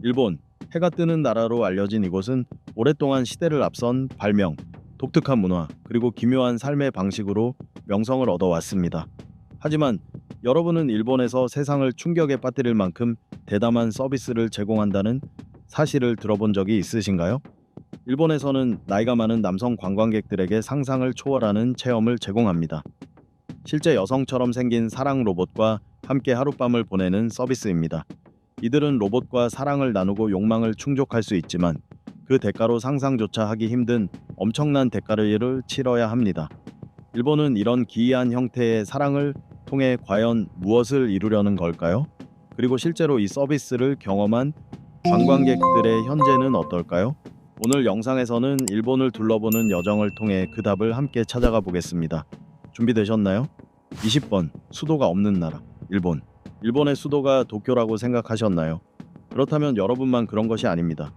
일본, 해가 뜨는 나라로 알려진 이곳은 오랫동안 시대를 앞선 발명, 독특한 문화, 그리고 기묘한 삶의 방식으로 명성을 얻어왔습니다. 하지만 여러분은 일본에서 세상을 충격에 빠뜨릴 만큼 대담한 서비스를 제공한다는 사실을 들어본 적이 있으신가요? 일본에서는 나이가 많은 남성 관광객들에게 상상을 초월하는 체험을 제공합니다. 실제 여성처럼 생긴 사랑 로봇과 함께 하룻밤을 보내는 서비스입니다. 이들은 로봇과 사랑을 나누고 욕망을 충족할 수 있지만 그 대가로 상상조차 하기 힘든 엄청난 대가를 치러야 합니다. 일본은 이런 기이한 형태의 사랑을 통해 과연 무엇을 이루려는 걸까요? 그리고 실제로 이 서비스를 경험한 관광객들의 현재는 어떨까요? 오늘 영상에서는 일본을 둘러보는 여정을 통해 그 답을 함께 찾아가 보겠습니다. 준비되셨나요? 20번 수도가 없는 나라 일본. 일본의 수도가 도쿄라고 생각하셨나요? 그렇다면 여러분만 그런 것이 아닙니다.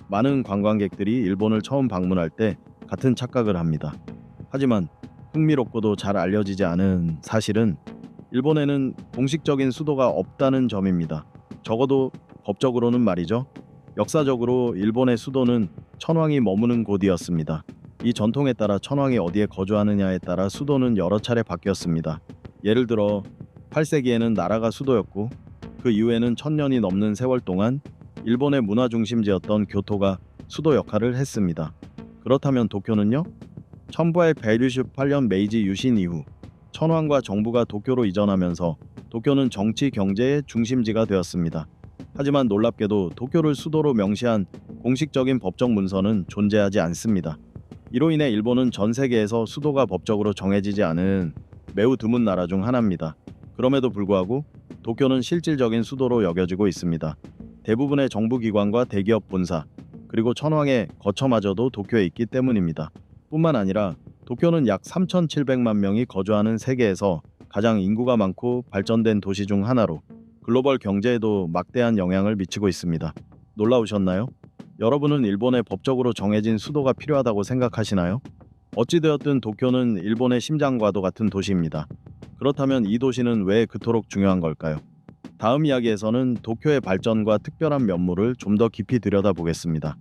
많은 관광객들이 일본을 처음 방문할 때 같은 착각을 합니다. 하지만 흥미롭고도 잘 알려지지 않은 사실은 일본에는 공식적인 수도가 없다는 점입니다. 적어도 법적으로는 말이죠. 역사적으로 일본의 수도는 천황이 머무는 곳이었습니다. 이 전통에 따라 천황이 어디에 거주하느냐에 따라 수도는 여러 차례 바뀌었습니다. 예를 들어 8세기에는 나라가 수도였고 그 이후에는 1000년이 넘는 세월 동안 일본의 문화 중심지였던 교토가 수도 역할을 했습니다. 그렇다면 도쿄는요? 1868년 메이지 유신 이후 천황과 정부가 도쿄로 이전하면서 도쿄는 정치 경제의 중심지가 되었습니다. 하지만 놀랍게도 도쿄를 수도로 명시한 공식적인 법적 문서는 존재하지 않습니다. 이로 인해 일본은 전 세계에서 수도가 법적으로 정해지지 않은 매우 드문 나라 중 하나입니다. 그럼에도 불구하고 도쿄는 실질적인 수도로 여겨지고 있습니다. 대부분의 정부기관과 대기업 본사, 그리고 천황의 거처마저도 도쿄에 있기 때문입니다. 뿐만 아니라 도쿄는 약 3,700만 명이 거주하는 세계에서 가장 인구가 많고 발전된 도시 중 하나로 글로벌 경제에도 막대한 영향을 미치고 있습니다. 놀라우셨나요? 여러분은 일본의 법적으로 정해진 수도가 필요하다고 생각하시나요? 어찌되었든 도쿄는 일본의 심장과도 같은 도시입니다. 그렇다면 이 도시는 왜 그토록 중요한 걸까요? 다음 이야기에서는 도쿄의 발전과 특별한 면모를 좀 더 깊이 들여다보겠습니다.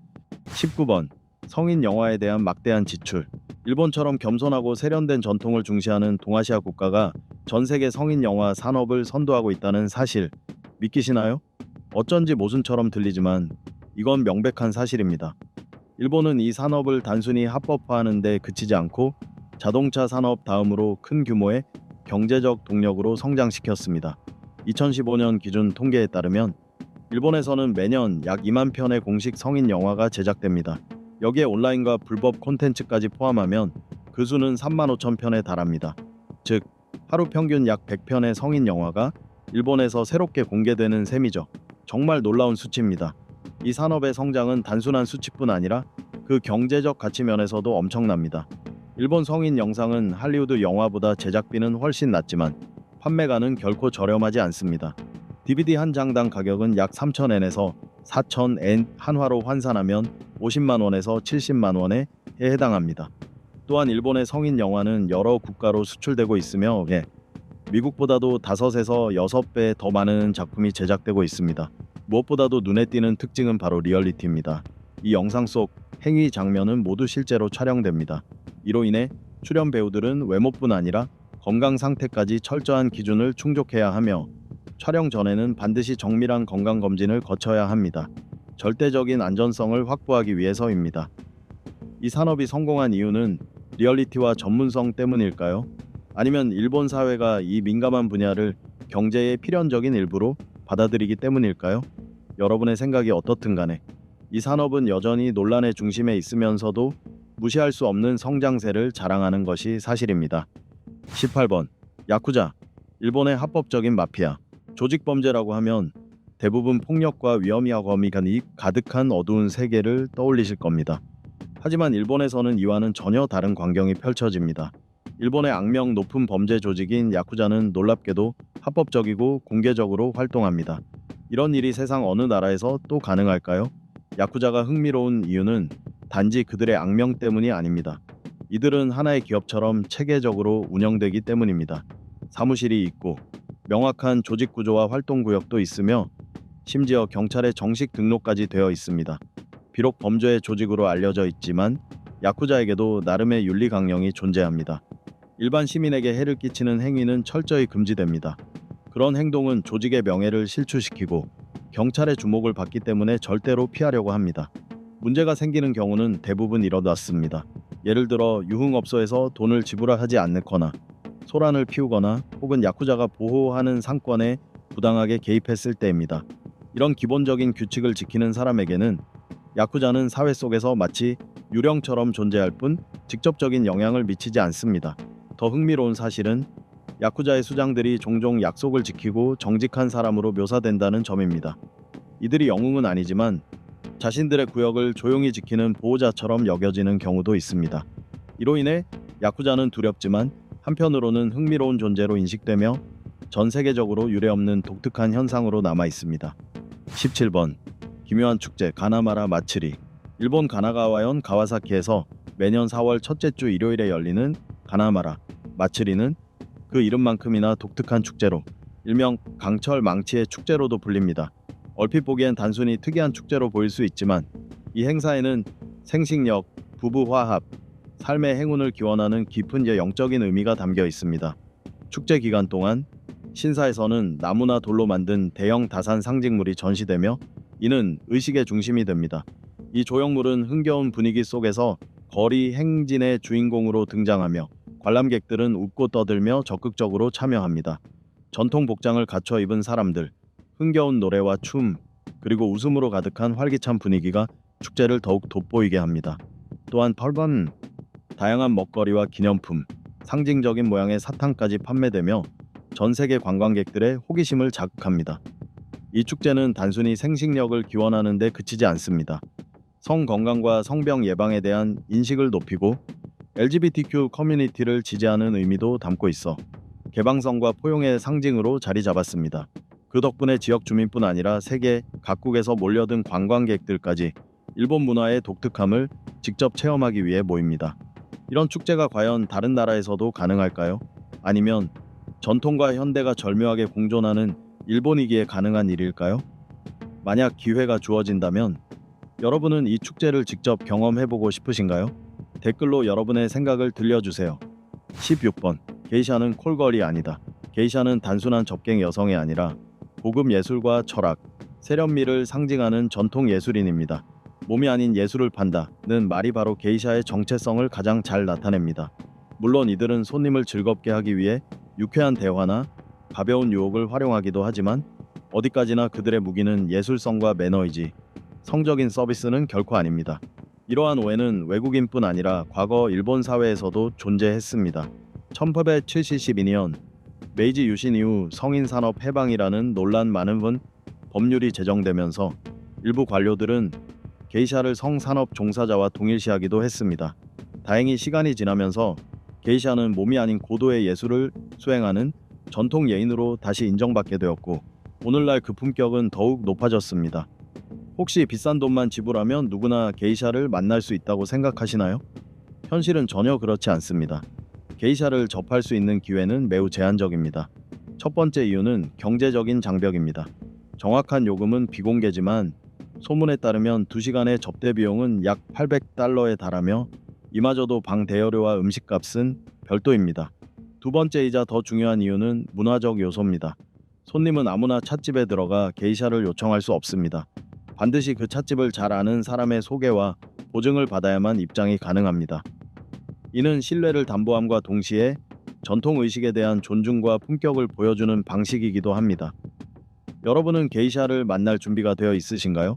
19번 성인 영화에 대한 막대한 지출. 일본처럼 겸손하고 세련된 전통을 중시하는 동아시아 국가가 전 세계 성인 영화 산업을 선도하고 있다는 사실 믿기시나요? 어쩐지 모순처럼 들리지만 이건 명백한 사실입니다. 일본은 이 산업을 단순히 합법화하는 데 그치지 않고 자동차 산업 다음으로 큰 규모의 경제적 동력으로 성장시켰습니다. 2015년 기준 통계에 따르면 일본에서는 매년 약 2만 편의 공식 성인 영화가 제작됩니다. 여기에 온라인과 불법 콘텐츠까지 포함하면 그 수는 3만 5천 편에 달합니다. 즉, 하루 평균 약 100편의 성인 영화가 일본에서 새롭게 공개되는 셈이죠. 정말 놀라운 수치입니다. 이 산업의 성장은 단순한 수치뿐 아니라 그 경제적 가치 면에서도 엄청납니다. 일본 성인 영상은 할리우드 영화보다 제작비는 훨씬 낮지만 판매가는 결코 저렴하지 않습니다. DVD 한 장당 가격은 약 3,000엔에서 4,000엔, 한화로 환산하면 50만 원에서 70만 원에 해당합니다. 또한 일본의 성인 영화는 여러 국가로 수출되고 있으며 미국보다도 5에서 6배 더 많은 작품이 제작되고 있습니다. 무엇보다도 눈에 띄는 특징은 바로 리얼리티입니다. 이 영상 속 행위 장면은 모두 실제로 촬영됩니다. 이로 인해 출연 배우들은 외모뿐 아니라 건강 상태까지 철저한 기준을 충족해야 하며 촬영 전에는 반드시 정밀한 건강검진을 거쳐야 합니다. 절대적인 안전성을 확보하기 위해서입니다. 이 산업이 성공한 이유는 리얼리티와 전문성 때문일까요? 아니면 일본 사회가 이 민감한 분야를 경제의 필연적인 일부로 받아들이기 때문일까요? 여러분의 생각이 어떻든 간에 이 산업은 여전히 논란의 중심에 있으면서도 무시할 수 없는 성장세를 자랑하는 것이 사실입니다. 18번 야쿠자. 일본의 합법적인 마피아. 조직범죄라고 하면 대부분 폭력과 위험이와 거미간이 가득한 어두운 세계를 떠올리실 겁니다. 하지만 일본에서는 이와는 전혀 다른 광경이 펼쳐집니다. 일본의 악명 높은 범죄 조직인 야쿠자는 놀랍게도 합법적이고 공개적으로 활동합니다. 이런 일이 세상 어느 나라에서 또 가능할까요? 야쿠자가 흥미로운 이유는 단지 그들의 악명 때문이 아닙니다. 이들은 하나의 기업처럼 체계적으로 운영되기 때문입니다. 사무실이 있고 명확한 조직 구조와 활동 구역도 있으며 심지어 경찰에 정식 등록까지 되어 있습니다. 비록 범죄의 조직으로 알려져 있지만 야쿠자에게도 나름의 윤리 강령이 존재합니다. 일반 시민에게 해를 끼치는 행위는 철저히 금지됩니다. 그런 행동은 조직의 명예를 실추시키고 경찰의 주목을 받기 때문에 절대로 피하려고 합니다. 문제가 생기는 경우는 대부분 이렇습니다. 예를 들어 유흥업소에서 돈을 지불하지 않거나 소란을 피우거나 혹은 야쿠자가 보호하는 상권에 부당하게 개입했을 때입니다. 이런 기본적인 규칙을 지키는 사람에게는 야쿠자는 사회 속에서 마치 유령처럼 존재할 뿐 직접적인 영향을 미치지 않습니다. 더 흥미로운 사실은 야쿠자의 수장들이 종종 약속을 지키고 정직한 사람으로 묘사된다는 점입니다. 이들이 영웅은 아니지만 자신들의 구역을 조용히 지키는 보호자처럼 여겨지는 경우도 있습니다. 이로 인해 야쿠자는 두렵지만 한편으로는 흥미로운 존재로 인식되며 전 세계적으로 유례없는 독특한 현상으로 남아 있습니다. 17번 기묘한 축제 가나마라 마츠리. 일본 가나가와현 가와사키에서 매년 4월 첫째 주 일요일에 열리는 가나마라 마츠리는 그 이름만큼이나 독특한 축제로 일명 강철 망치의 축제로도 불립니다. 얼핏 보기엔 단순히 특이한 축제로 보일 수 있지만 이 행사에는 생식력, 부부 화합, 삶의 행운을 기원하는 깊은 영적인 의미가 담겨 있습니다. 축제 기간 동안 신사에서는 나무나 돌로 만든 대형 다산 상징물이 전시되며 이는 의식의 중심이 됩니다. 이 조형물은 흥겨운 분위기 속에서 거리 행진의 주인공으로 등장하며 관람객들은 웃고 떠들며 적극적으로 참여합니다. 전통 복장을 갖춰 입은 사람들, 흥겨운 노래와 춤, 그리고 웃음으로 가득한 활기찬 분위기가 축제를 더욱 돋보이게 합니다. 또한 8번 다양한 먹거리와 기념품, 상징적인 모양의 사탕까지 판매되며 전 세계 관광객들의 호기심을 자극합니다. 이 축제는 단순히 생식력을 기원하는 데 그치지 않습니다. 성 건강과 성병 예방에 대한 인식을 높이고 LGBTQ 커뮤니티를 지지하는 의미도 담고 있어 개방성과 포용의 상징으로 자리 잡았습니다. 그 덕분에 지역 주민뿐 아니라 세계 각국에서 몰려든 관광객들까지 일본 문화의 독특함을 직접 체험하기 위해 모입니다. 이런 축제가 과연 다른 나라에서도 가능할까요? 아니면 전통과 현대가 절묘하게 공존하는 일본이기에 가능한 일일까요? 만약 기회가 주어진다면 여러분은 이 축제를 직접 경험해보고 싶으신가요? 댓글로 여러분의 생각을 들려주세요. 16번 게이샤는 콜걸이 아니다. 게이샤는 단순한 접객 여성이 아니라 고급 예술과 철학, 세련미를 상징하는 전통 예술인입니다. 몸이 아닌 예술을 판다는 말이 바로 게이샤의 정체성을 가장 잘 나타냅니다. 물론 이들은 손님을 즐겁게 하기 위해 유쾌한 대화나 가벼운 유혹을 활용하기도 하지만 어디까지나 그들의 무기는 예술성과 매너이지 성적인 서비스는 결코 아닙니다. 이러한 오해는 외국인뿐 아니라 과거 일본 사회에서도 존재했습니다. 1872년 메이지 유신 이후 성인산업 해방이라는 논란 많은 법률이 제정되면서 일부 관료들은 게이샤를 성산업 종사자와 동일시하기도 했습니다. 다행히 시간이 지나면서 게이샤는 몸이 아닌 고도의 예술을 수행하는 전통 예인으로 다시 인정받게 되었고 오늘날 그 품격은 더욱 높아졌습니다. 혹시 비싼 돈만 지불하면 누구나 게이샤를 만날 수 있다고 생각하시나요? 현실은 전혀 그렇지 않습니다. 게이샤를 접할 수 있는 기회는 매우 제한적입니다. 첫 번째 이유는 경제적인 장벽입니다. 정확한 요금은 비공개지만 소문에 따르면 2시간의 접대 비용은 약 800달러에 달하며 이마저도 방 대여료와 음식값은 별도입니다. 두 번째이자 더 중요한 이유는 문화적 요소입니다. 손님은 아무나 찻집에 들어가 게이샤를 요청할 수 없습니다. 반드시 그 찻집을 잘 아는 사람의 소개와 보증을 받아야만 입장이 가능합니다. 이는 신뢰를 담보함과 동시에 전통의식에 대한 존중과 품격을 보여주는 방식이기도 합니다. 여러분은 게이샤를 만날 준비가 되어 있으신가요?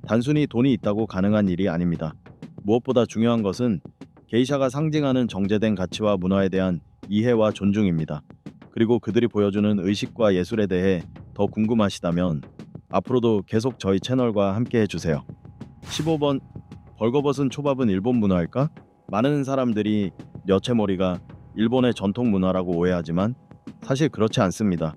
단순히 돈이 있다고 가능한 일이 아닙니다. 무엇보다 중요한 것은 게이샤가 상징하는 정제된 가치와 문화에 대한 이해와 존중입니다. 그리고 그들이 보여주는 의식과 예술에 대해 더 궁금하시다면 앞으로도 계속 저희 채널과 함께 해주세요. 15번 벌거벗은 초밥은 일본 문화일까? 많은 사람들이 여체머리가 일본의 전통 문화라고 오해하지만 사실 그렇지 않습니다.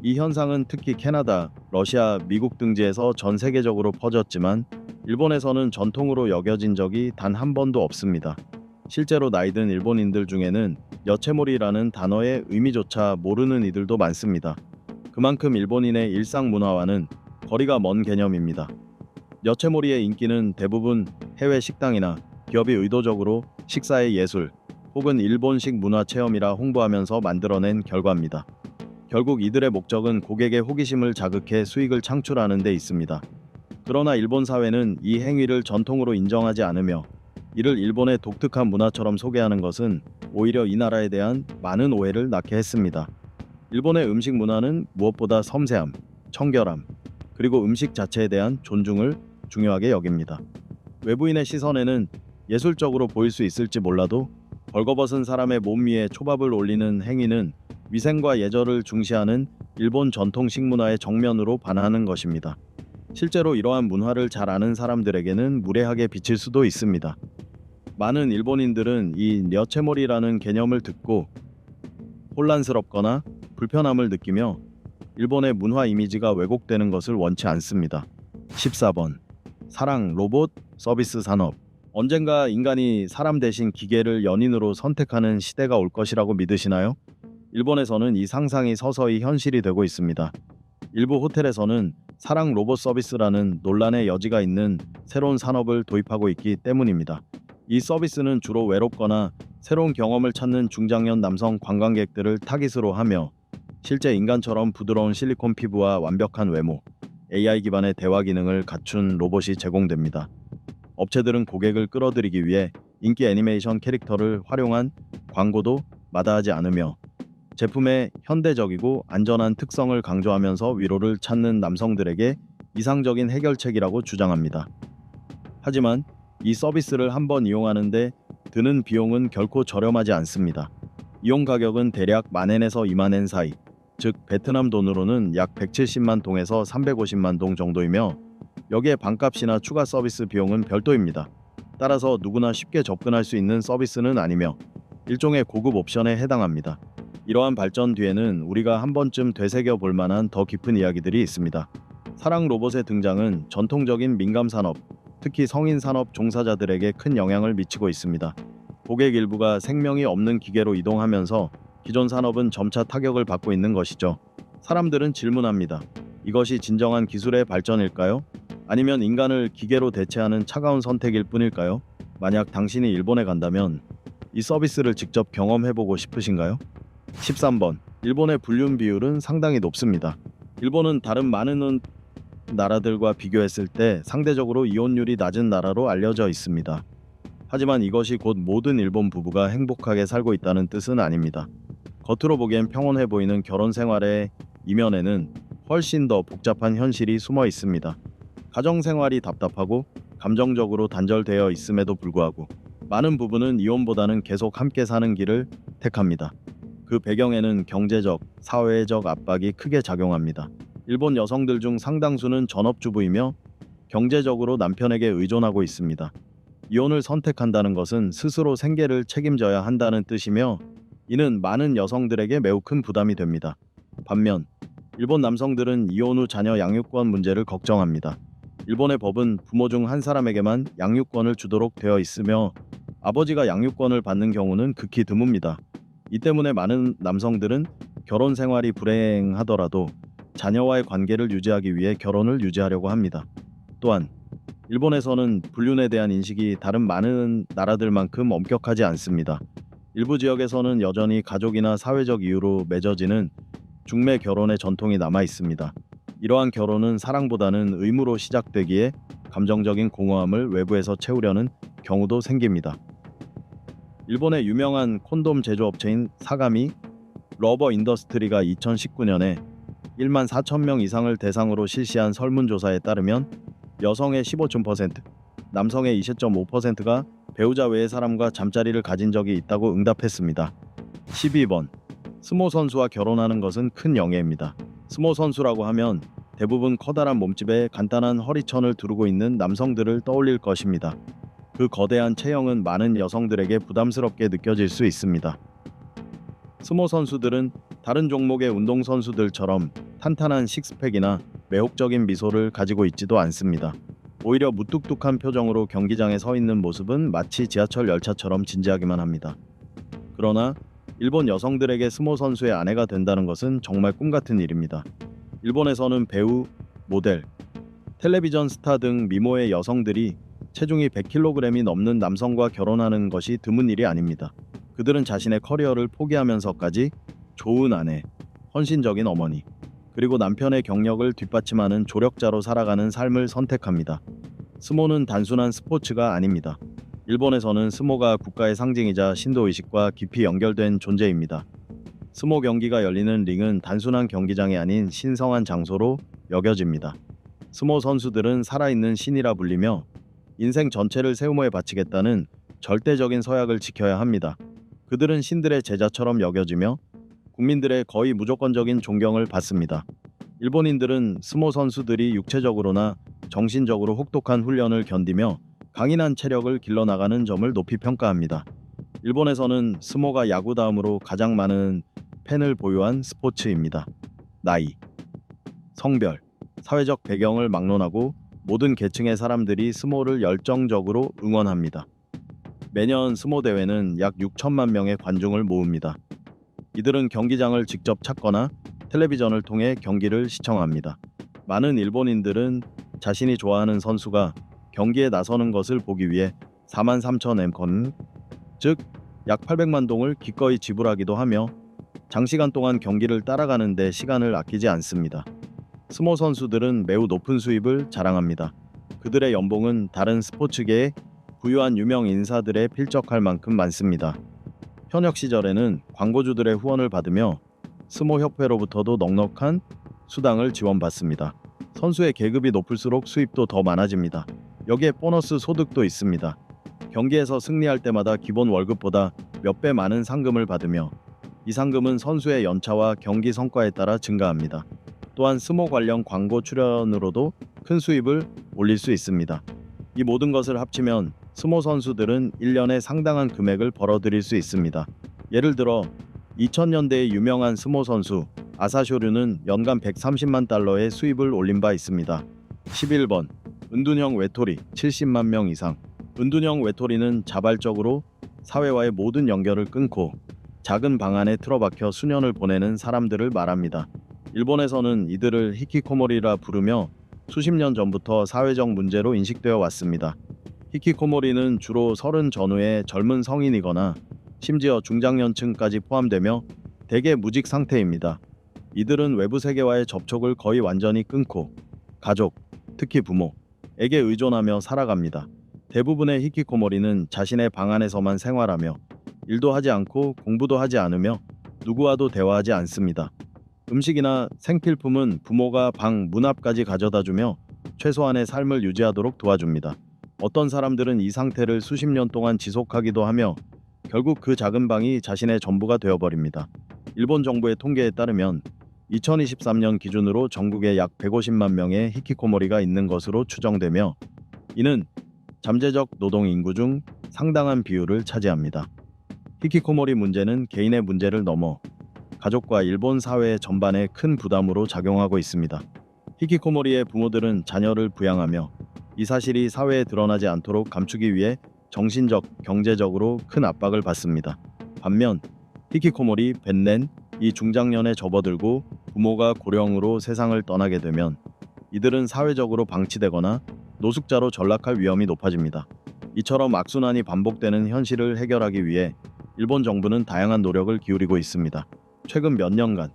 이 현상은 특히 캐나다, 러시아, 미국 등지에서 전 세계적으로 퍼졌지만 일본에서는 전통으로 여겨진 적이 단 한 번도 없습니다. 실제로 나이든 일본인들 중에는 여체몰이라는 단어의 의미조차 모르는 이들도 많습니다. 그만큼 일본인의 일상 문화와는 거리가 먼 개념입니다. 여체몰이의 인기는 대부분 해외 식당이나 기업이 의도적으로 식사의 예술 혹은 일본식 문화 체험이라 홍보하면서 만들어낸 결과입니다. 결국 이들의 목적은 고객의 호기심을 자극해 수익을 창출하는 데 있습니다. 그러나 일본 사회는 이 행위를 전통으로 인정하지 않으며 이를 일본의 독특한 문화처럼 소개하는 것은 오히려 이 나라에 대한 많은 오해를 낳게 했습니다. 일본의 음식 문화는 무엇보다 섬세함, 청결함, 그리고 음식 자체에 대한 존중을 중요하게 여깁니다. 외부인의 시선에는 예술적으로 보일 수 있을지 몰라도 벌거벗은 사람의 몸 위에 초밥을 올리는 행위는 위생과 예절을 중시하는 일본 전통 식문화의 정면으로 반하는 것입니다. 실제로 이러한 문화를 잘 아는 사람들에게는 무례하게 비칠 수도 있습니다. 많은 일본인들은 이 녀체몰이라는 개념을 듣고 혼란스럽거나 불편함을 느끼며 일본의 문화 이미지가 왜곡되는 것을 원치 않습니다. 14번. 사랑 로봇 서비스 산업. 언젠가 인간이 사람 대신 기계를 연인으로 선택하는 시대가 올 것이라고 믿으시나요? 일본에서는 이 상상이 서서히 현실이 되고 있습니다. 일부 호텔에서는 사랑 로봇 서비스라는 논란의 여지가 있는 새로운 산업을 도입하고 있기 때문입니다. 이 서비스는 주로 외롭거나 새로운 경험을 찾는 중장년 남성 관광객들을 타깃으로 하며 실제 인간처럼 부드러운 실리콘 피부와 완벽한 외모, AI 기반의 대화 기능을 갖춘 로봇이 제공됩니다. 업체들은 고객을 끌어들이기 위해 인기 애니메이션 캐릭터를 활용한 광고도 마다하지 않으며 제품의 현대적이고 안전한 특성을 강조하면서 위로를 찾는 남성들에게 이상적인 해결책이라고 주장합니다. 하지만 이 서비스를 한번 이용하는데 드는 비용은 결코 저렴하지 않습니다. 이용 가격은 대략 10,000엔에서 20,000엔 사이, 즉 베트남 돈으로는 약 170만 동에서 350만 동 정도이며 여기에 방값이나 추가 서비스 비용은 별도입니다. 따라서 누구나 쉽게 접근할 수 있는 서비스는 아니며 일종의 고급 옵션에 해당합니다. 이러한 발전 뒤에는 우리가 한 번쯤 되새겨 볼 만한 더 깊은 이야기들이 있습니다. 사랑 로봇의 등장은 전통적인 민감 산업, 특히 성인 산업 종사자들에게 큰 영향을 미치고 있습니다. 고객 일부가 생명이 없는 기계로 이동하면서 기존 산업은 점차 타격을 받고 있는 것이죠. 사람들은 질문합니다. 이것이 진정한 기술의 발전일까요? 아니면 인간을 기계로 대체하는 차가운 선택일 뿐일까요? 만약 당신이 일본에 간다면 이 서비스를 직접 경험해보고 싶으신가요? 13번. 일본의 불륜 비율은 상당히 높습니다. 일본은 다른 많은 나라들과 비교했을 때 상대적으로 이혼율이 낮은 나라로 알려져 있습니다. 하지만 이것이 곧 모든 일본 부부가 행복하게 살고 있다는 뜻은 아닙니다. 겉으로 보기엔 평온해 보이는 결혼 생활의 이면에는 훨씬 더 복잡한 현실이 숨어 있습니다. 가정 생활이 답답하고 감정적으로 단절되어 있음에도 불구하고 많은 부부는 이혼보다는 계속 함께 사는 길을 택합니다. 그 배경에는 경제적, 사회적 압박이 크게 작용합니다. 일본 여성들 중 상당수는 전업주부이며 경제적으로 남편에게 의존하고 있습니다. 이혼을 선택한다는 것은 스스로 생계를 책임져야 한다는 뜻이며 이는 많은 여성들에게 매우 큰 부담이 됩니다. 반면 일본 남성들은 이혼 후 자녀 양육권 문제를 걱정합니다. 일본의 법은 부모 중 한 사람에게만 양육권을 주도록 되어 있으며 아버지가 양육권을 받는 경우는 극히 드뭅니다. 이 때문에 많은 남성들은 결혼 생활이 불행하더라도 자녀와의 관계를 유지하기 위해 결혼을 유지하려고 합니다. 또한 일본에서는 불륜에 대한 인식이 다른 많은 나라들만큼 엄격하지 않습니다. 일부 지역에서는 여전히 가족이나 사회적 이유로 맺어지는 중매 결혼의 전통이 남아 있습니다. 이러한 결혼은 사랑보다는 의무로 시작되기에 감정적인 공허함을 외부에서 채우려는 경우도 생깁니다. 일본의 유명한 콘돔 제조업체인 사가미 러버 인더스트리가 2019년에 1만 4천 명 이상을 대상으로 실시한 설문조사에 따르면 여성의 15.5%, 남성의 20.5%가 배우자 외의 사람과 잠자리를 가진 적이 있다고 응답했습니다. 12번. 스모 선수와 결혼하는 것은 큰 영예입니다. 스모 선수라고 하면 대부분 커다란 몸집에 간단한 허리천을 두르고 있는 남성들을 떠올릴 것입니다. 그 거대한 체형은 많은 여성들에게 부담스럽게 느껴질 수 있습니다. 스모 선수들은 다른 종목의 운동선수들처럼 탄탄한 식스팩이나 매혹적인 미소를 가지고 있지도 않습니다. 오히려 무뚝뚝한 표정으로 경기장에 서 있는 모습은 마치 지하철 열차처럼 진지하기만 합니다. 그러나 일본 여성들에게 스모 선수의 아내가 된다는 것은 정말 꿈같은 일입니다. 일본에서는 배우, 모델, 텔레비전 스타 등 미모의 여성들이 체중이 100kg이 넘는 남성과 결혼하는 것이 드문 일이 아닙니다. 그들은 자신의 커리어를 포기하면서까지 좋은 아내, 헌신적인 어머니, 그리고 남편의 경력을 뒷받침하는 조력자로 살아가는 삶을 선택합니다. 스모는 단순한 스포츠가 아닙니다. 일본에서는 스모가 국가의 상징이자 신도의식과 깊이 연결된 존재입니다. 스모 경기가 열리는 링은 단순한 경기장이 아닌 신성한 장소로 여겨집니다. 스모 선수들은 살아있는 신이라 불리며 인생 전체를 세우모에 바치겠다는 절대적인 서약을 지켜야 합니다. 그들은 신들의 제자처럼 여겨지며 국민들의 거의 무조건적인 존경을 받습니다. 일본인들은 스모 선수들이 육체적으로나 정신적으로 혹독한 훈련을 견디며 강인한 체력을 길러나가는 점을 높이 평가합니다. 일본에서는 스모가 야구 다음으로 가장 많은 팬을 보유한 스포츠입니다. 나이, 성별, 사회적 배경을 막론하고 모든 계층의 사람들이 스모를 열정적으로 응원합니다. 매년 스모 대회는 약 6천만 명의 관중을 모읍니다. 이들은 경기장을 직접 찾거나 텔레비전을 통해 경기를 시청합니다. 많은 일본인들은 자신이 좋아하는 선수가 경기에 나서는 것을 보기 위해 43,000엔권, 즉 약 800만 동을 기꺼이 지불하기도 하며 장시간 동안 경기를 따라가는 데 시간을 아끼지 않습니다. 스모 선수들은 매우 높은 수입을 자랑합니다. 그들의 연봉은 다른 스포츠계의 부유한 유명 인사들에 필적할 만큼 많습니다. 현역 시절에는 광고주들의 후원을 받으며 스모 협회로부터도 넉넉한 수당을 지원받습니다. 선수의 계급이 높을수록 수입도 더 많아집니다. 여기에 보너스 소득도 있습니다. 경기에서 승리할 때마다 기본 월급보다 몇 배 많은 상금을 받으며 이 상금은 선수의 연차와 경기 성과에 따라 증가합니다. 또한 스모 관련 광고 출연으로도 큰 수입을 올릴 수 있습니다. 이 모든 것을 합치면 스모 선수들은 1년에 상당한 금액을 벌어들일 수 있습니다. 예를 들어 2000년대의 유명한 스모 선수 아사쇼류는 연간 130만 달러의 수입을 올린 바 있습니다. 11번 은둔형 외톨이 70만 명 이상. 은둔형 외톨이는 자발적으로 사회와의 모든 연결을 끊고 작은 방 안에 틀어박혀 수년을 보내는 사람들을 말합니다. 일본에서는 이들을 히키코모리라 부르며 수십 년 전부터 사회적 문제로 인식되어 왔습니다. 히키코모리는 주로 30 전후의 젊은 성인이거나 심지어 중장년층까지 포함되며 대개 무직 상태입니다. 이들은 외부 세계와의 접촉을 거의 완전히 끊고 가족, 특히 부모에게 의존하며 살아갑니다. 대부분의 히키코모리는 자신의 방 안에서만 생활하며 일도 하지 않고 공부도 하지 않으며 누구와도 대화하지 않습니다. 음식이나 생필품은 부모가 방 문 앞까지 가져다주며 최소한의 삶을 유지하도록 도와줍니다. 어떤 사람들은 이 상태를 수십 년 동안 지속하기도 하며 결국 그 작은 방이 자신의 전부가 되어버립니다. 일본 정부의 통계에 따르면 2023년 기준으로 전국에 약 150만 명의 히키코모리가 있는 것으로 추정되며 이는 잠재적 노동 인구 중 상당한 비율을 차지합니다. 히키코모리 문제는 개인의 문제를 넘어 가족과 일본 사회 전반에 큰 부담으로 작용하고 있습니다. 히키코모리의 부모들은 자녀를 부양하며 이 사실이 사회에 드러나지 않도록 감추기 위해 정신적, 경제적으로 큰 압박을 받습니다. 반면 히키코모리, 벤넨이 중장년에 접어들고 부모가 고령으로 세상을 떠나게 되면 이들은 사회적으로 방치되거나 노숙자로 전락할 위험이 높아집니다. 이처럼 악순환이 반복되는 현실을 해결하기 위해 일본 정부는 다양한 노력을 기울이고 있습니다. 최근 몇 년간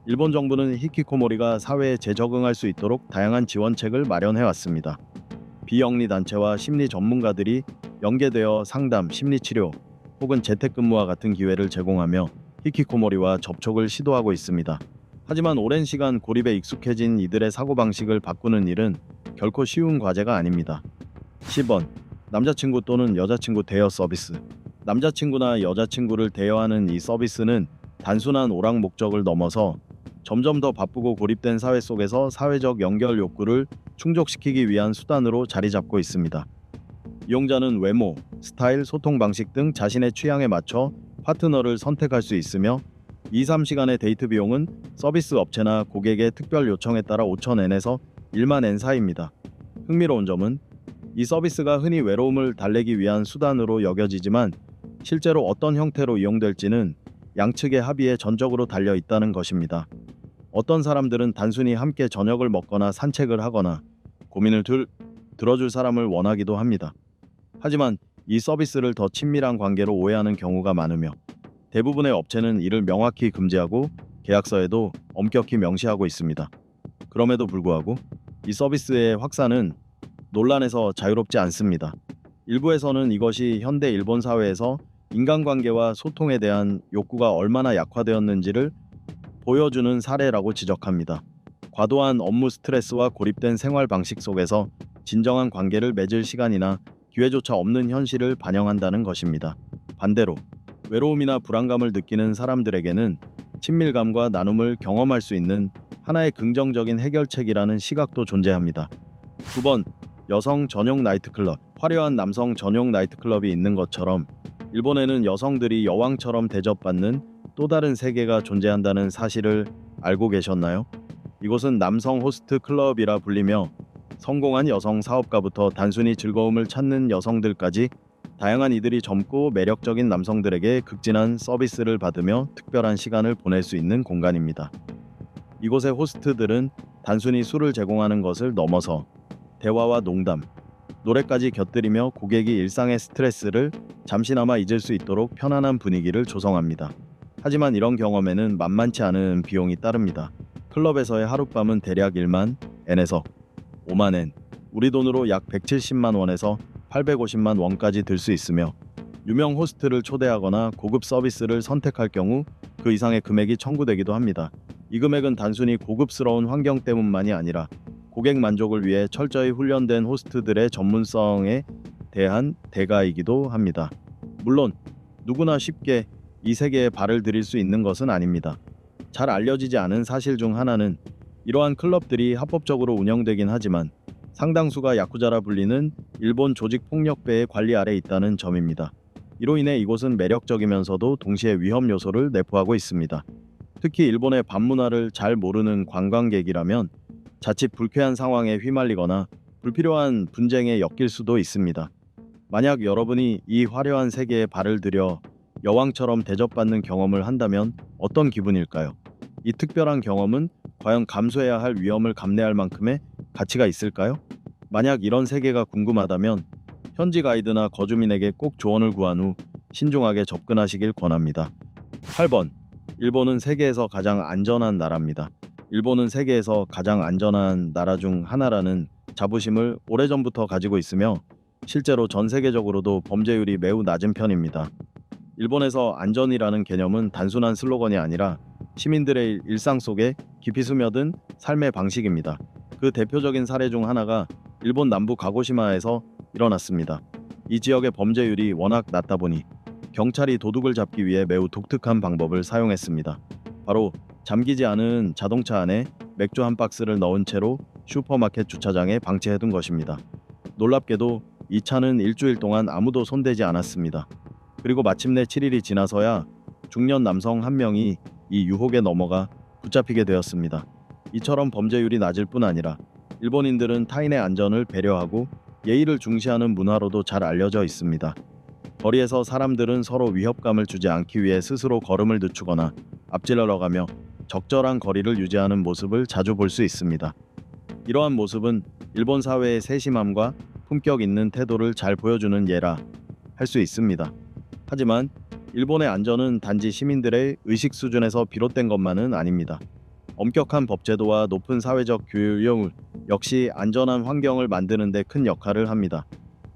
일본 정부는 히키코모리가 사회에 재적응할 수 있도록 다양한 지원책을 마련해왔습니다. 비영리 단체와 심리 전문가들이 연계되어 상담, 심리치료 혹은 재택근무와 같은 기회를 제공하며 히키코모리와 접촉을 시도하고 있습니다. 하지만 오랜 시간 고립에 익숙해진 이들의 사고방식을 바꾸는 일은 결코 쉬운 과제가 아닙니다. 10번 남자친구 또는 여자친구 대여 서비스. 남자친구나 여자친구를 대여하는 이 서비스는 단순한 오락 목적을 넘어서 점점 더 바쁘고 고립된 사회 속에서 사회적 연결 욕구를 충족시키기 위한 수단으로 자리 잡고 있습니다. 이용자는 외모, 스타일, 소통 방식 등 자신의 취향에 맞춰 파트너를 선택할 수 있으며 2-3시간의 데이트 비용은 서비스 업체나 고객의 특별 요청에 따라 5,000엔에서 1만 엔 사이입니다. 흥미로운 점은 이 서비스가 흔히 외로움을 달래기 위한 수단으로 여겨지지만 실제로 어떤 형태로 이용될지는 양측의 합의에 전적으로 달려 있다는 것입니다. 어떤 사람들은 단순히 함께 저녁을 먹거나 산책을 하거나 고민을 들어줄 사람을 원하기도 합니다. 하지만 이 서비스를 더 친밀한 관계로 오해하는 경우가 많으며 대부분의 업체는 이를 명확히 금지하고 계약서에도 엄격히 명시하고 있습니다. 그럼에도 불구하고 이 서비스의 확산은 논란에서 자유롭지 않습니다. 일부에서는 이것이 현대 일본 사회에서 인간관계와 소통에 대한 욕구가 얼마나 약화되었는지를 보여주는 사례라고 지적합니다. 과도한 업무 스트레스와 고립된 생활 방식 속에서 진정한 관계를 맺을 시간이나 기회조차 없는 현실을 반영한다는 것입니다. 반대로 외로움이나 불안감을 느끼는 사람들에게는 친밀감과 나눔을 경험할 수 있는 하나의 긍정적인 해결책이라는 시각도 존재합니다. 9번, 여성 전용 나이트클럽. 화려한 남성 전용 나이트클럽이 있는 것처럼 일본에는 여성들이 여왕처럼 대접받는 또 다른 세계가 존재한다는 사실을 알고 계셨나요? 이곳은 남성 호스트 클럽이라 불리며 성공한 여성 사업가부터 단순히 즐거움을 찾는 여성들까지 다양한 이들이 젊고 매력적인 남성들에게 극진한 서비스를 받으며 특별한 시간을 보낼 수 있는 공간입니다. 이곳의 호스트들은 단순히 술을 제공하는 것을 넘어서 대화와 농담, 노래까지 곁들이며 고객이 일상의 스트레스를 잠시나마 잊을 수 있도록 편안한 분위기를 조성합니다. 하지만 이런 경험에는 만만치 않은 비용이 따릅니다. 클럽에서의 하룻밤은 대략 1만 엔에서 5만 엔, 우리 돈으로 약 170만 원에서 850만 원까지 들 수 있으며 유명 호스트를 초대하거나 고급 서비스를 선택할 경우 그 이상의 금액이 청구되기도 합니다. 이 금액은 단순히 고급스러운 환경 때문만이 아니라 고객 만족을 위해 철저히 훈련된 호스트들의 전문성에 대한 대가이기도 합니다. 물론 누구나 쉽게 이 세계에 발을 들일 수 있는 것은 아닙니다. 잘 알려지지 않은 사실 중 하나는 이러한 클럽들이 합법적으로 운영되긴 하지만 상당수가 야쿠자라 불리는 일본 조직폭력배의 관리 아래 있다는 점입니다. 이로 인해 이곳은 매력적이면서도 동시에 위험 요소를 내포하고 있습니다. 특히 일본의 밤문화를 잘 모르는 관광객이라면 자칫 불쾌한 상황에 휘말리거나 불필요한 분쟁에 엮일 수도 있습니다. 만약 여러분이 이 화려한 세계에 발을 들여 여왕처럼 대접받는 경험을 한다면 어떤 기분일까요? 이 특별한 경험은 과연 감수해야 할 위험을 감내할 만큼의 가치가 있을까요? 만약 이런 세계가 궁금하다면 현지 가이드나 거주민에게 꼭 조언을 구한 후 신중하게 접근하시길 권합니다. 8번. 일본은 세계에서 가장 안전한 나라입니다. 일본은 세계에서 가장 안전한 나라 중 하나라는 자부심을 오래전부터 가지고 있으며 실제로 전 세계적으로도 범죄율이 매우 낮은 편입니다. 일본에서 안전이라는 개념은 단순한 슬로건이 아니라 시민들의 일상 속에 깊이 스며든 삶의 방식입니다. 그 대표적인 사례 중 하나가 일본 남부 가고시마에서 일어났습니다. 이 지역의 범죄율이 워낙 낮다 보니 경찰이 도둑을 잡기 위해 매우 독특한 방법을 사용했습니다. 바로 잠기지 않은 자동차 안에 맥주 한 박스를 넣은 채로 슈퍼마켓 주차장에 방치해둔 것입니다. 놀랍게도 이 차는 일주일 동안 아무도 손대지 않았습니다. 그리고 마침내 7일이 지나서야 중년 남성 한 명이 이 유혹에 넘어가 붙잡히게 되었습니다. 이처럼 범죄율이 낮을 뿐 아니라 일본인들은 타인의 안전을 배려하고 예의를 중시하는 문화로도 잘 알려져 있습니다. 거리에서 사람들은 서로 위협감을 주지 않기 위해 스스로 걸음을 늦추거나 앞질러 가며 적절한 거리를 유지하는 모습을 자주 볼 수 있습니다. 이러한 모습은 일본 사회의 세심함과 품격 있는 태도를 잘 보여주는 예라 할 수 있습니다. 하지만 일본의 안전은 단지 시민들의 의식 수준에서 비롯된 것만은 아닙니다. 엄격한 법제도와 높은 사회적 교육 역시 안전한 환경을 만드는 데 큰 역할을 합니다.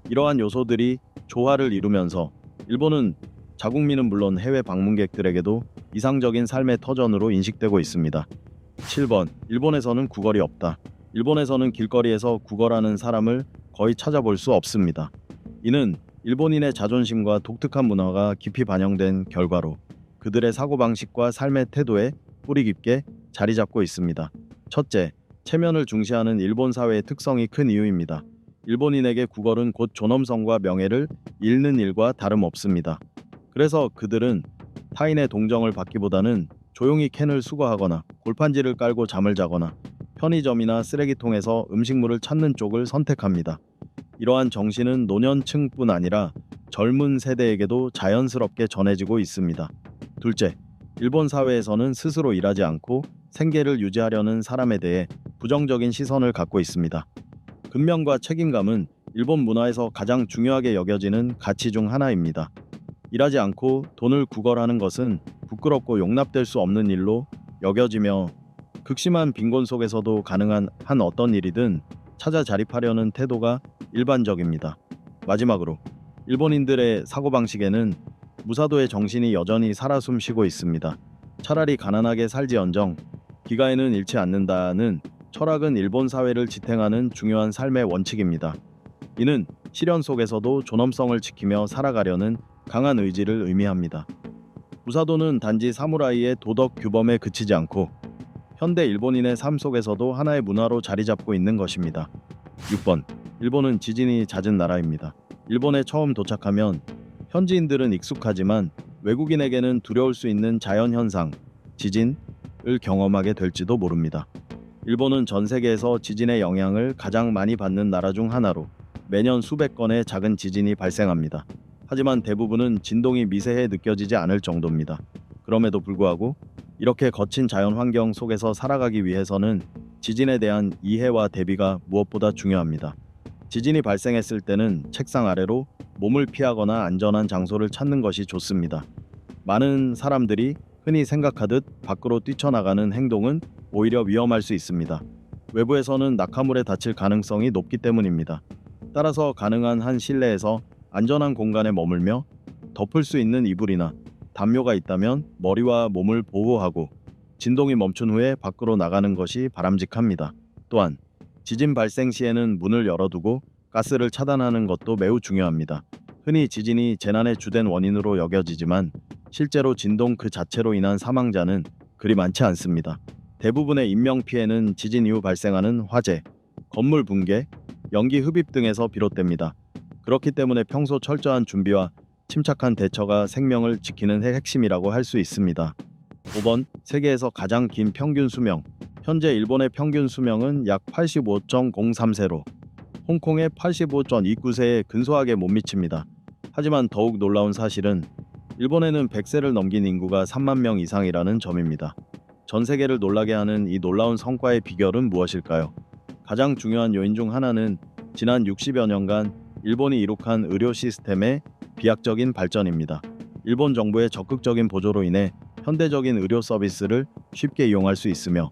이러한 요소들이 조화를 이루면서 일본은 자국민은 물론 해외 방문객들에게도 이상적인 삶의 터전으로 인식되고 있습니다. 7번. 일본에서는 구걸이 없다. 일본에서는 길거리에서 구걸하는 사람을 거의 찾아볼 수 없습니다. 이는 일본인의 자존심과 독특한 문화가 깊이 반영된 결과로 그들의 사고방식과 삶의 태도에 뿌리 깊게 자리 잡고 있습니다. 첫째, 체면을 중시하는 일본 사회의 특성이 큰 이유입니다. 일본인에게 구걸은 곧 존엄성과 명예를 잃는 일과 다름없습니다. 그래서 그들은 타인의 동정을 받기보다는 조용히 캔을 수거하거나 골판지를 깔고 잠을 자거나 편의점이나 쓰레기통에서 음식물을 찾는 쪽을 선택합니다. 이러한 정신은 노년층뿐 아니라 젊은 세대에게도 자연스럽게 전해지고 있습니다. 둘째, 일본 사회에서는 스스로 일하지 않고 생계를 유지하려는 사람에 대해 부정적인 시선을 갖고 있습니다. 근면과 책임감은 일본 문화에서 가장 중요하게 여겨지는 가치 중 하나입니다. 일하지 않고 돈을 구걸하는 것은 부끄럽고 용납될 수 없는 일로 여겨지며 극심한 빈곤 속에서도 가능한 한 어떤 일이든 찾아 자립하려는 태도가 일반적입니다. 마지막으로 일본인들의 사고방식에는 무사도의 정신이 여전히 살아 숨쉬고 있습니다. 차라리 가난하게 살지언정 기가에는 잃지 않는다는 철학은 일본 사회를 지탱하는 중요한 삶의 원칙입니다. 이는 시련 속에서도 존엄성을 지키며 살아가려는 강한 의지를 의미합니다. 무사도는 단지 사무라이의 도덕 규범에 그치지 않고 현대 일본인의 삶 속에서도 하나의 문화로 자리 잡고 있는 것입니다. 6번. 일본은 지진이 잦은 나라입니다. 일본에 처음 도착하면 현지인들은 익숙하지만 외국인에게는 두려울 수 있는 자연현상, 지진을 경험하게 될지도 모릅니다. 일본은 전 세계에서 지진의 영향을 가장 많이 받는 나라 중 하나로 매년 수백 건의 작은 지진이 발생합니다. 하지만 대부분은 진동이 미세해 느껴지지 않을 정도입니다. 그럼에도 불구하고 이렇게 거친 자연 환경 속에서 살아가기 위해서는 지진에 대한 이해와 대비가 무엇보다 중요합니다. 지진이 발생했을 때는 책상 아래로 몸을 피하거나 안전한 장소를 찾는 것이 좋습니다. 많은 사람들이 흔히 생각하듯 밖으로 뛰쳐나가는 행동은 오히려 위험할 수 있습니다. 외부에서는 낙하물에 다칠 가능성이 높기 때문입니다. 따라서 가능한 한 실내에서 안전한 공간에 머물며 덮을 수 있는 이불이나 담요가 있다면 머리와 몸을 보호하고 진동이 멈춘 후에 밖으로 나가는 것이 바람직합니다. 또한 지진 발생 시에는 문을 열어두고 가스를 차단하는 것도 매우 중요합니다. 흔히 지진이 재난의 주된 원인으로 여겨지지만 실제로 진동 그 자체로 인한 사망자는 그리 많지 않습니다. 대부분의 인명 피해는 지진 이후 발생하는 화재, 건물 붕괴, 연기 흡입 등에서 비롯됩니다. 그렇기 때문에 평소 철저한 준비와 침착한 대처가 생명을 지키는 핵심이라고 할 수 있습니다. 5번. 세계에서 가장 긴 평균 수명. 현재 일본의 평균 수명은 약 85.03세로 홍콩의 85.29세에 근소하게 못 미칩니다. 하지만 더욱 놀라운 사실은 일본에는 100세를 넘긴 인구가 3만 명 이상이라는 점입니다. 전 세계를 놀라게 하는 이 놀라운 성과의 비결은 무엇일까요? 가장 중요한 요인 중 하나는 지난 60여 년간 일본이 이룩한 의료 시스템의 비약적인 발전입니다. 일본 정부의 적극적인 보조로 인해 현대적인 의료 서비스를 쉽게 이용할 수 있으며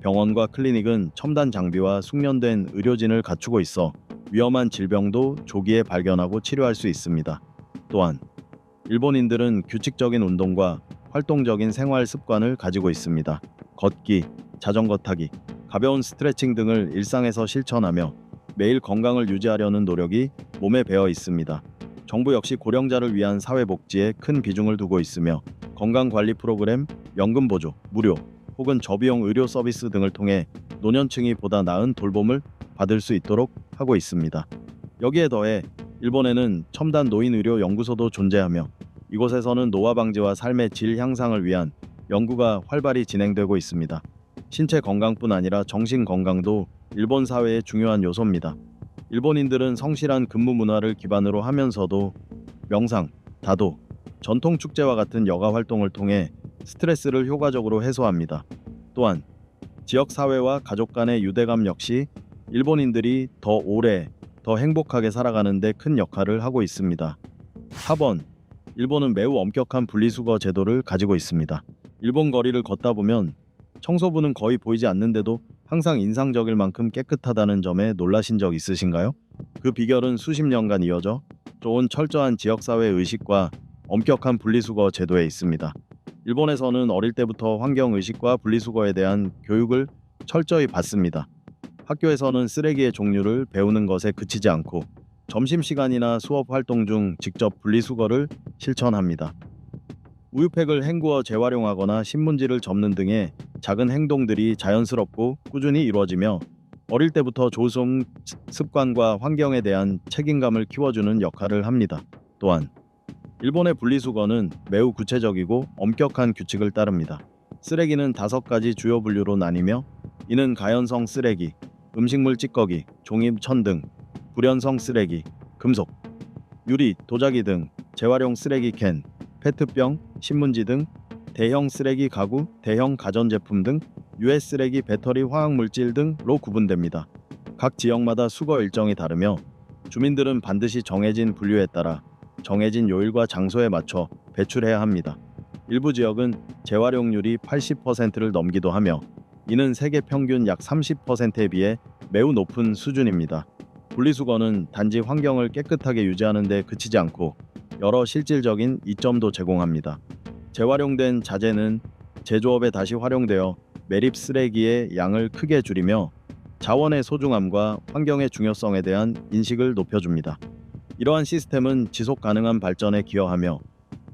병원과 클리닉은 첨단 장비와 숙련된 의료진을 갖추고 있어 위험한 질병도 조기에 발견하고 치료할 수 있습니다. 또한 일본인들은 규칙적인 운동과 활동적인 생활 습관을 가지고 있습니다. 걷기, 자전거 타기, 가벼운 스트레칭 등을 일상에서 실천하며 매일 건강을 유지하려는 노력이 몸에 배어 있습니다. 정부 역시 고령자를 위한 사회복지에 큰 비중을 두고 있으며 건강관리 프로그램, 연금 보조, 무료 혹은 저비용 의료 서비스 등을 통해 노년층이 보다 나은 돌봄을 받을 수 있도록 하고 있습니다. 여기에 더해 일본에는 첨단 노인의료 연구소도 존재하며 이곳에서는 노화 방지와 삶의 질 향상을 위한 연구가 활발히 진행되고 있습니다. 신체 건강뿐 아니라 정신 건강도 일본 사회의 중요한 요소입니다. 일본인들은 성실한 근무 문화를 기반으로 하면서도 명상, 다도, 전통 축제와 같은 여가 활동을 통해 스트레스를 효과적으로 해소합니다. 또한 지역 사회와 가족 간의 유대감 역시 일본인들이 더 오래, 더 행복하게 살아가는 데 큰 역할을 하고 있습니다. 4번. 일본은 매우 엄격한 분리수거 제도를 가지고 있습니다. 일본 거리를 걷다 보면 청소부는 거의 보이지 않는데도 항상 인상적일 만큼 깨끗하다는 점에 놀라신 적 있으신가요? 그 비결은 수십 년간 이어져 좋은 철저한 지역사회 의식과 엄격한 분리수거 제도에 있습니다. 일본에서는 어릴 때부터 환경의식과 분리수거에 대한 교육을 철저히 받습니다. 학교에서는 쓰레기의 종류를 배우는 것에 그치지 않고 점심시간이나 수업 활동 중 직접 분리수거를 실천합니다. 우유팩을 헹구어 재활용하거나 신문지를 접는 등의 작은 행동들이 자연스럽고 꾸준히 이루어지며 어릴 때부터 좋은 습관과 환경에 대한 책임감을 키워주는 역할을 합니다. 또한 일본의 분리수거는 매우 구체적이고 엄격한 규칙을 따릅니다. 쓰레기는 5가지 주요 분류로 나뉘며 이는 가연성 쓰레기, 음식물 찌꺼기, 종이, 천 등, 불연성 쓰레기, 금속, 유리, 도자기 등, 재활용 쓰레기 캔, 페트병, 신문지 등, 대형 쓰레기 가구, 대형 가전제품 등 유해 쓰레기, 배터리, 화학물질 등로 구분됩니다. 각 지역마다 수거 일정이 다르며 주민들은 반드시 정해진 분류에 따라 정해진 요일과 장소에 맞춰 배출해야 합니다. 일부 지역은 재활용률이 80%를 넘기도 하며 이는 세계 평균 약 30%에 비해 매우 높은 수준입니다. 분리수거는 단지 환경을 깨끗하게 유지하는 데 그치지 않고 여러 실질적인 이점도 제공합니다. 재활용된 자재는 제조업에 다시 활용되어 매립 쓰레기의 양을 크게 줄이며 자원의 소중함과 환경의 중요성에 대한 인식을 높여줍니다. 이러한 시스템은 지속 가능한 발전에 기여하며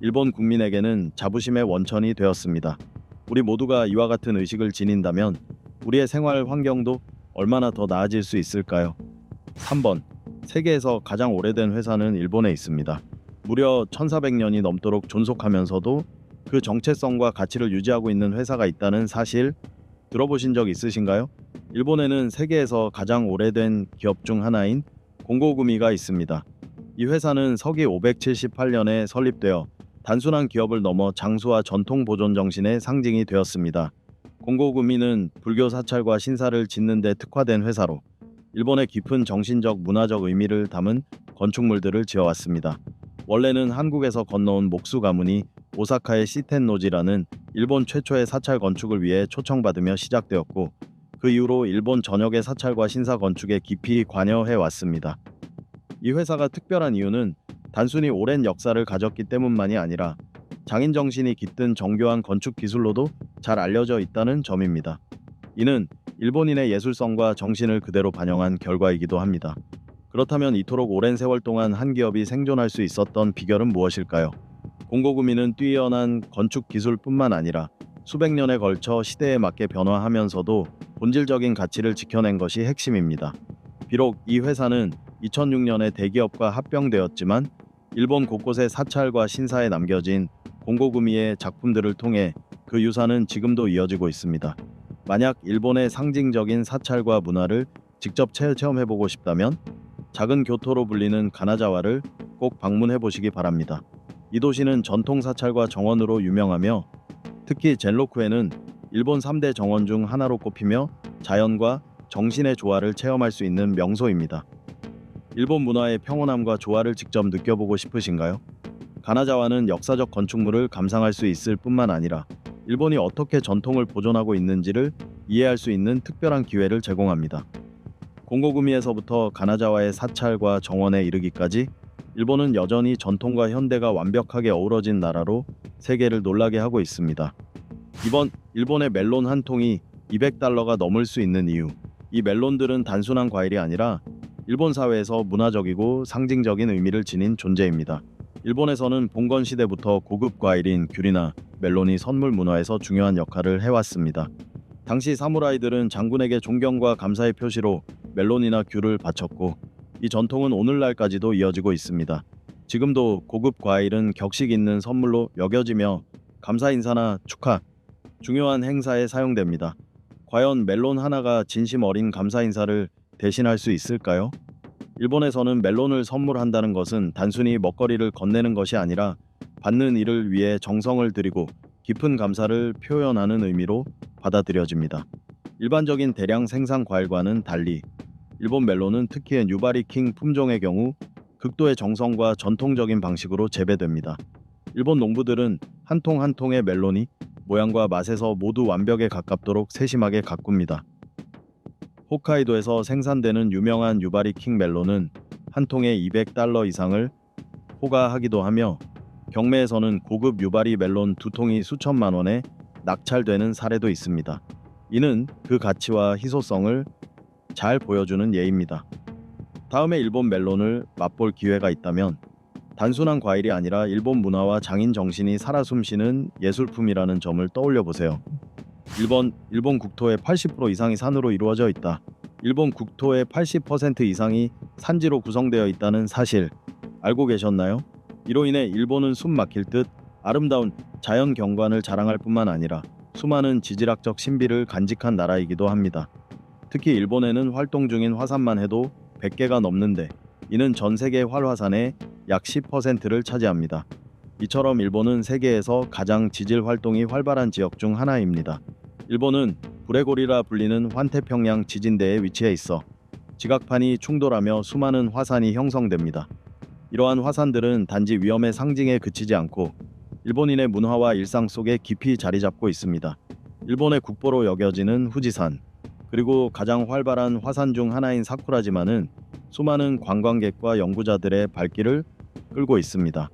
일본 국민에게는 자부심의 원천이 되었습니다. 우리 모두가 이와 같은 의식을 지닌다면 우리의 생활 환경도 얼마나 더 나아질 수 있을까요? 3번. 세계에서 가장 오래된 회사는 일본에 있습니다. 무려 1400년이 넘도록 존속하면서도 그 정체성과 가치를 유지하고 있는 회사가 있다는 사실 들어보신 적 있으신가요? 일본에는 세계에서 가장 오래된 기업 중 하나인 공고구미가 있습니다. 이 회사는 서기 578년에 설립되어 단순한 기업을 넘어 장수와 전통 보존 정신의 상징이 되었습니다. 공고구미는 불교 사찰과 신사를 짓는 데 특화된 회사로 일본의 깊은 정신적 문화적 의미를 담은 건축물들을 지어왔습니다. 원래는 한국에서 건너온 목수 가문이 오사카의 시텐노지라는 일본 최초의 사찰 건축을 위해 초청받으며 시작되었고 그 이후로 일본 전역의 사찰과 신사 건축에 깊이 관여해 왔습니다. 이 회사가 특별한 이유는 단순히 오랜 역사를 가졌기 때문만이 아니라 장인 정신이 깃든 정교한 건축 기술로도 잘 알려져 있다는 점입니다. 이는 일본인의 예술성과 정신을 그대로 반영한 결과이기도 합니다. 그렇다면 이토록 오랜 세월 동안 한 기업이 생존할 수 있었던 비결은 무엇일까요? 공고구미는 뛰어난 건축 기술뿐만 아니라 수백 년에 걸쳐 시대에 맞게 변화하면서도 본질적인 가치를 지켜낸 것이 핵심입니다. 비록 이 회사는 2006년에 대기업과 합병되었지만 일본 곳곳의 사찰과 신사에 남겨진 공고구미의 작품들을 통해 그 유산은 지금도 이어지고 있습니다. 만약 일본의 상징적인 사찰과 문화를 직접 체험해보고 싶다면 작은 교토로 불리는 가나자와를 꼭 방문해 보시기 바랍니다. 이 도시는 전통 사찰과 정원으로 유명하며 특히 젠로쿠에는 일본 3대 정원 중 하나로 꼽히며 자연과 정신의 조화를 체험할 수 있는 명소입니다. 일본 문화의 평온함과 조화를 직접 느껴보고 싶으신가요? 가나자와는 역사적 건축물을 감상할 수 있을 뿐만 아니라 일본이 어떻게 전통을 보존하고 있는지를 이해할 수 있는 특별한 기회를 제공합니다. 공고구미에서부터 가나자와의 사찰과 정원에 이르기까지 일본은 여전히 전통과 현대가 완벽하게 어우러진 나라로 세계를 놀라게 하고 있습니다. 이번 일본의 멜론 한 통이 $200가 넘을 수 있는 이유. 이 멜론들은 단순한 과일이 아니라 일본 사회에서 문화적이고 상징적인 의미를 지닌 존재입니다. 일본에서는 봉건 시대부터 고급 과일인 귤이나 멜론이 선물 문화에서 중요한 역할을 해왔습니다. 당시 사무라이들은 장군에게 존경과 감사의 표시로 멜론이나 귤을 바쳤고 이 전통은 오늘날까지도 이어지고 있습니다. 지금도 고급 과일은 격식 있는 선물로 여겨지며 감사 인사나 축하, 중요한 행사에 사용됩니다. 과연 멜론 하나가 진심 어린 감사 인사를 대신할 수 있을까요? 일본에서는 멜론을 선물한다는 것은 단순히 먹거리를 건네는 것이 아니라 받는 이를 위해 정성을 들이고 깊은 감사를 표현하는 의미로 받아들여집니다. 일반적인 대량 생산 과일과는 달리 일본 멜론은 특히 유바리 킹 품종의 경우 극도의 정성과 전통적인 방식으로 재배됩니다. 일본 농부들은 한 통 한 통의 멜론이 모양과 맛에서 모두 완벽에 가깝도록 세심하게 가꿉니다. 홋카이도에서 생산되는 유명한 유바리 킹 멜론은 한 통에 $200 이상을 호가하기도 하며 경매에서는 고급 유바리 멜론 두 통이 수천만 원에 낙찰되는 사례도 있습니다. 이는 그 가치와 희소성을 잘 보여주는 예입니다. 다음에 일본 멜론을 맛볼 기회가 있다면 단순한 과일이 아니라 일본 문화와 장인 정신이 살아 숨쉬는 예술품이라는 점을 떠올려 보세요. 1번, 일본 국토의 80% 이상이 산으로 이루어져 있다. 일본 국토의 80% 이상이 산지로 구성되어 있다는 사실 알고 계셨나요? 이로 인해 일본은 숨 막힐 듯 아름다운 자연 경관을 자랑할 뿐만 아니라 수많은 지질학적 신비를 간직한 나라이기도 합니다. 특히 일본에는 활동 중인 화산만 해도 100개가 넘는데 이는 전 세계 활화산의 약 10%를 차지합니다. 이처럼 일본은 세계에서 가장 지질 활동이 활발한 지역 중 하나입니다. 일본은 브레골이라 불리는 환태평양 지진대에 위치해 있어 지각판이 충돌하며 수많은 화산이 형성됩니다. 이러한 화산들은 단지 위험의 상징에 그치지 않고 일본인의 문화와 일상 속에 깊이 자리 잡고 있습니다. 일본의 국보로 여겨지는 후지산, 그리고 가장 활발한 화산 중 하나인 사쿠라지마는 수많은 관광객과 연구자들의 발길을 끌고 있습니다.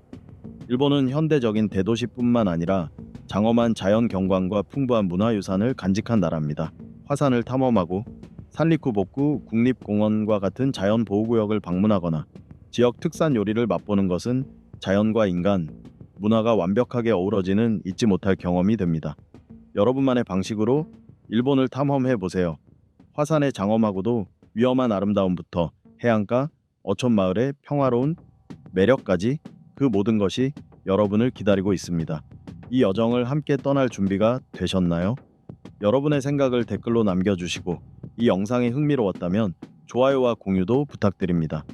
일본은 현대적인 대도시뿐만 아니라 장엄한 자연 경관과 풍부한 문화유산을 간직한 나라입니다. 화산을 탐험하고 산리쿠 복구 국립공원과 같은 자연 보호구역을 방문하거나 지역 특산 요리를 맛보는 것은 자연과 인간, 문화가 완벽하게 어우러지는 잊지 못할 경험이 됩니다. 여러분만의 방식으로 일본을 탐험해 보세요. 화산의 장엄하고도 위험한 아름다움부터 해안가, 어촌마을의 평화로운 매력까지, 그 모든 것이 여러분을 기다리고 있습니다. 이 여정을 함께 떠날 준비가 되셨나요? 여러분의 생각을 댓글로 남겨주시고 이 영상이 흥미로웠다면 좋아요와 공유도 부탁드립니다.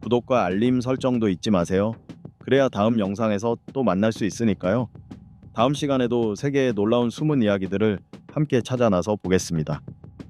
구독과 알림 설정도 잊지 마세요. 그래야 다음 영상에서 또 만날 수 있으니까요. 다음 시간에도 세계의 놀라운 숨은 이야기들을 함께 찾아 나서 보겠습니다.